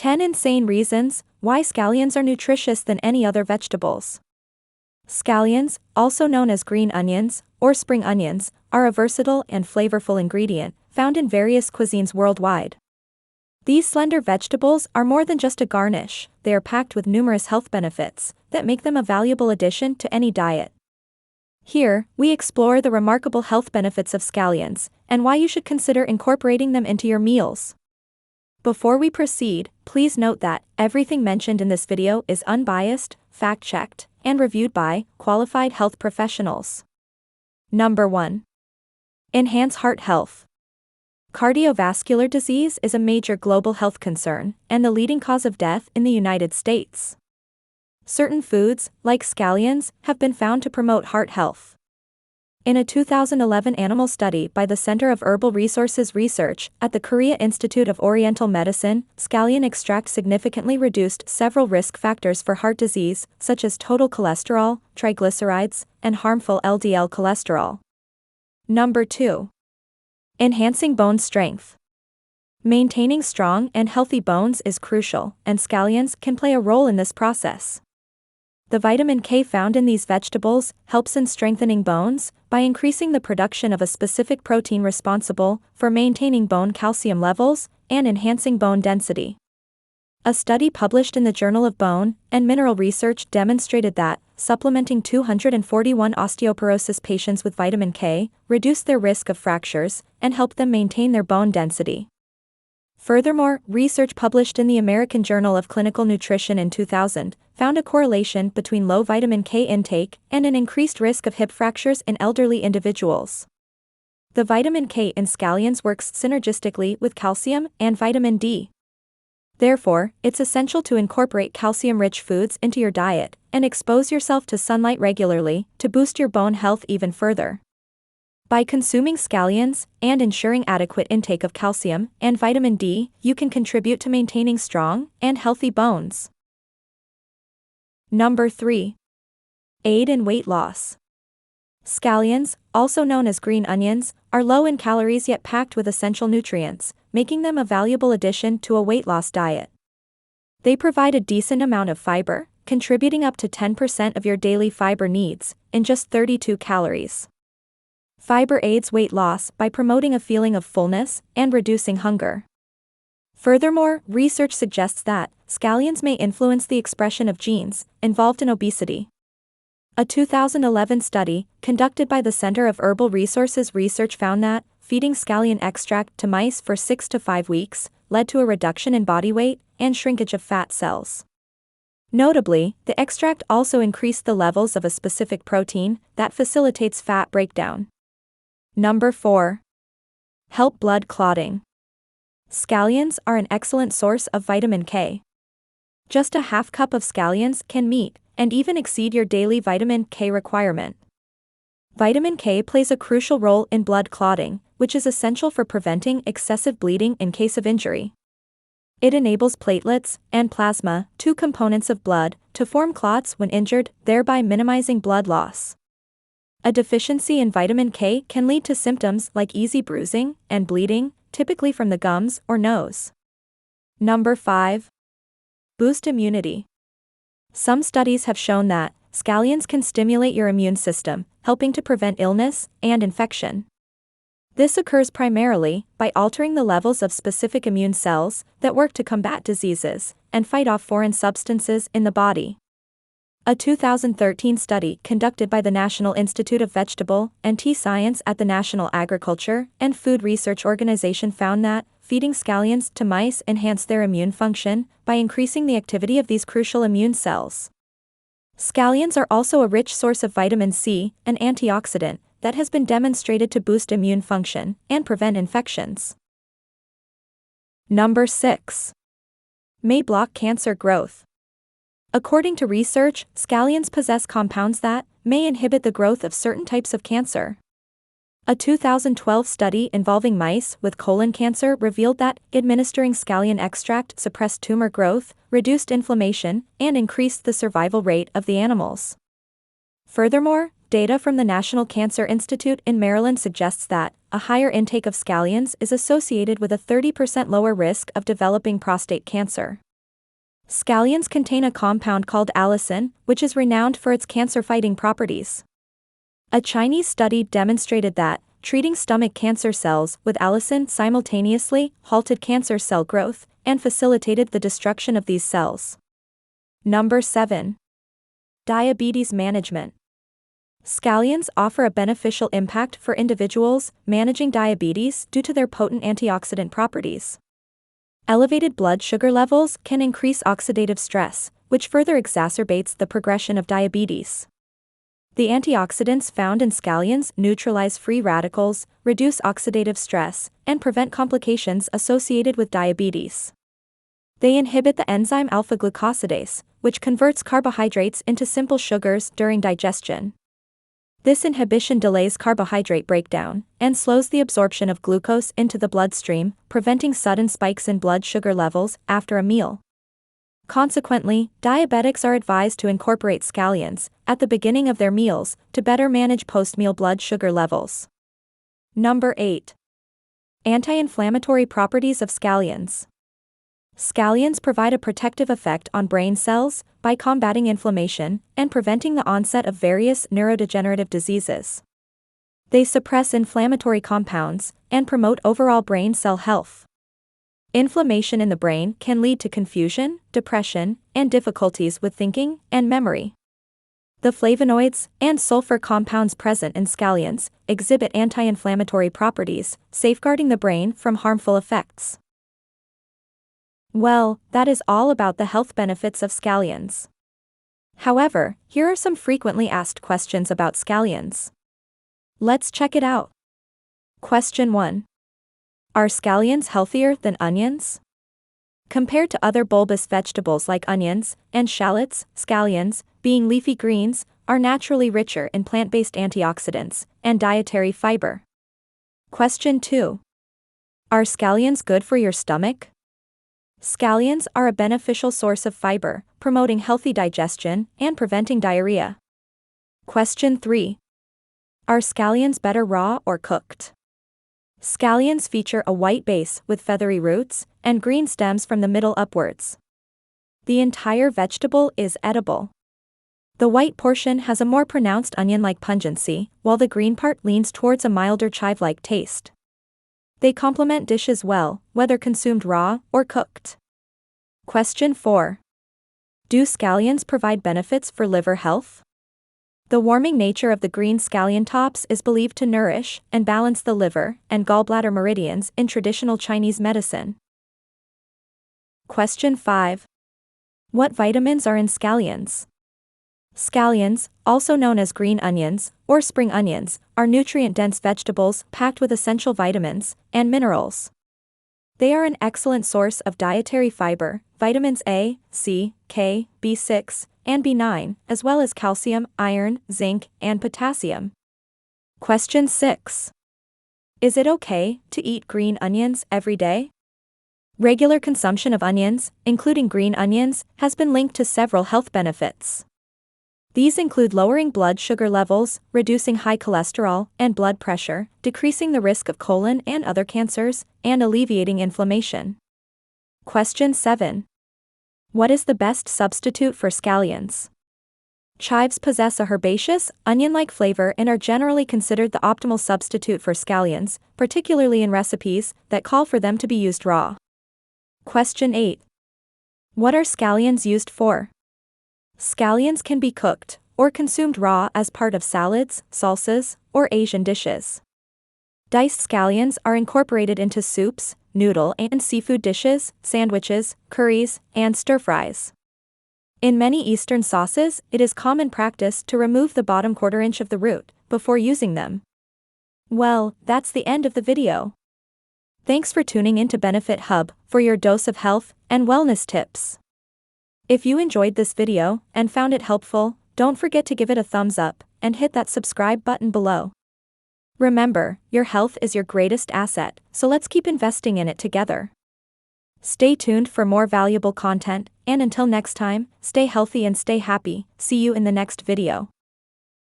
10 insane reasons why scallions are nutritious than any other vegetables. Scallions, also known as green onions or spring onions, are a versatile and flavorful ingredient found in various cuisines worldwide. These slender vegetables are more than just a garnish, they are packed with numerous health benefits that make them a valuable addition to any diet. Here, we explore the remarkable health benefits of scallions and why you should consider incorporating them into your meals. Before we proceed, please note that everything mentioned in this video is unbiased, fact-checked, and reviewed by qualified health professionals. Number 1. Enhance heart health. Cardiovascular disease is a major global health concern and the leading cause of death in the United States. Certain foods, like scallions, have been found to promote heart health. In a 2011 animal study by the Center of Herbal Resources Research at the Korea Institute of Oriental Medicine, scallion extract significantly reduced several risk factors for heart disease, such as total cholesterol, triglycerides, and harmful LDL cholesterol. Number 2. Enhancing bone strength. Maintaining strong and healthy bones is crucial, and scallions can play a role in this process. The vitamin K found in these vegetables helps in strengthening bones by increasing the production of a specific protein responsible for maintaining bone calcium levels and enhancing bone density. A study published in the Journal of Bone and Mineral Research demonstrated that supplementing 241 osteoporosis patients with vitamin K reduced their risk of fractures and helped them maintain their bone density. Furthermore, research published in the American Journal of Clinical Nutrition in 2000 found a correlation between low vitamin K intake and an increased risk of hip fractures in elderly individuals. The vitamin K in scallions works synergistically with calcium and vitamin D. Therefore, it's essential to incorporate calcium-rich foods into your diet and expose yourself to sunlight regularly to boost your bone health even further. By consuming scallions and ensuring adequate intake of calcium and vitamin D, you can contribute to maintaining strong and healthy bones. Number 3. Aid in weight loss. Scallions, also known as green onions, are low in calories yet packed with essential nutrients, making them a valuable addition to a weight loss diet. They provide a decent amount of fiber, contributing up to 10% of your daily fiber needs, in just 32 calories. Fiber aids weight loss by promoting a feeling of fullness and reducing hunger. Furthermore, research suggests that scallions may influence the expression of genes involved in obesity. A 2011 study, conducted by the Center of Herbal Resources Research found that feeding scallion extract to mice for 6 to 5 weeks led to a reduction in body weight and shrinkage of fat cells. Notably, the extract also increased the levels of a specific protein that facilitates fat breakdown. Number 4. Help blood clotting. Scallions are an excellent source of vitamin K. Just a half cup of scallions can meet and even exceed your daily vitamin K requirement. Vitamin K plays a crucial role in blood clotting, which is essential for preventing excessive bleeding in case of injury. It enables platelets and plasma, two components of blood, to form clots when injured, thereby minimizing blood loss. A deficiency in vitamin K can lead to symptoms like easy bruising and bleeding, typically from the gums or nose. Number 5. Boost immunity. Some studies have shown that scallions can stimulate your immune system, helping to prevent illness and infection. This occurs primarily by altering the levels of specific immune cells that work to combat diseases and fight off foreign substances in the body. A 2013 study conducted by the National Institute of Vegetable and Tea Science at the National Agriculture and Food Research Organization found that feeding scallions to mice enhanced their immune function by increasing the activity of these crucial immune cells. Scallions are also a rich source of vitamin C, an antioxidant that has been demonstrated to boost immune function and prevent infections. Number 6. May block cancer growth. According to research, scallions possess compounds that may inhibit the growth of certain types of cancer. A 2012 study involving mice with colon cancer revealed that administering scallion extract suppressed tumor growth, reduced inflammation, and increased the survival rate of the animals. Furthermore, data from the National Cancer Institute in Maryland suggests that a higher intake of scallions is associated with a 30% lower risk of developing prostate cancer. Scallions contain a compound called allicin, which is renowned for its cancer-fighting properties. A Chinese study demonstrated that treating stomach cancer cells with allicin simultaneously halted cancer cell growth and facilitated the destruction of these cells. Number 7. Diabetes management. Scallions offer a beneficial impact for individuals managing diabetes due to their potent antioxidant properties. Elevated blood sugar levels can increase oxidative stress, which further exacerbates the progression of diabetes. The antioxidants found in scallions neutralize free radicals, reduce oxidative stress, and prevent complications associated with diabetes. They inhibit the enzyme alpha-glucosidase, which converts carbohydrates into simple sugars during digestion. This inhibition delays carbohydrate breakdown and slows the absorption of glucose into the bloodstream, preventing sudden spikes in blood sugar levels after a meal. Consequently, diabetics are advised to incorporate scallions at the beginning of their meals to better manage post-meal blood sugar levels. Number 8. Anti-inflammatory properties of scallions. Scallions provide a protective effect on brain cells by combating inflammation and preventing the onset of various neurodegenerative diseases. They suppress inflammatory compounds and promote overall brain cell health. Inflammation in the brain can lead to confusion, depression, and difficulties with thinking and memory. The flavonoids and sulfur compounds present in scallions exhibit anti-inflammatory properties, safeguarding the brain from harmful effects. Well, that is all about the health benefits of scallions. However, here are some frequently asked questions about scallions. Let's check it out. Question 1. Are scallions healthier than onions? Compared to other bulbous vegetables like onions and shallots, scallions, being leafy greens, are naturally richer in plant-based antioxidants and dietary fiber. Question 2. Are scallions good for your stomach? Scallions are a beneficial source of fiber, promoting healthy digestion and preventing diarrhea. Question 3. Are scallions better raw or cooked? Scallions feature a white base with feathery roots and green stems from the middle upwards. The entire vegetable is edible. The white portion has a more pronounced onion-like pungency, while the green part leans towards a milder chive-like taste. They complement dishes well, whether consumed raw or cooked. Question 4. Do scallions provide benefits for liver health? The warming nature of the green scallion tops is believed to nourish and balance the liver and gallbladder meridians in traditional Chinese medicine. Question 5. What vitamins are in scallions? Scallions, also known as green onions or spring onions, are nutrient-dense vegetables packed with essential vitamins and minerals. They are an excellent source of dietary fiber, vitamins A, C, K, B6, and B9, as well as calcium, iron, zinc, and potassium. Question 6. Is it okay to eat green onions every day? Regular consumption of onions, including green onions, has been linked to several health benefits. These include lowering blood sugar levels, reducing high cholesterol and blood pressure, decreasing the risk of colon and other cancers, and alleviating inflammation. Question 7. What is the best substitute for scallions? Chives possess a herbaceous, onion-like flavor and are generally considered the optimal substitute for scallions, particularly in recipes that call for them to be used raw. Question 8. What are scallions used for? Scallions can be cooked or consumed raw as part of salads, salsas, or Asian dishes. Diced scallions are incorporated into soups, noodle and seafood dishes, sandwiches, curries, and stir-fries. In many Eastern sauces, it is common practice to remove the bottom quarter-inch of the root before using them. Well, that's the end of the video. Thanks for tuning in to Benefit Hub for your dose of health and wellness tips. If you enjoyed this video and found it helpful, don't forget to give it a thumbs up and hit that subscribe button below. Remember, your health is your greatest asset, so let's keep investing in it together. Stay tuned for more valuable content, and until next time, stay healthy and stay happy. See you in the next video.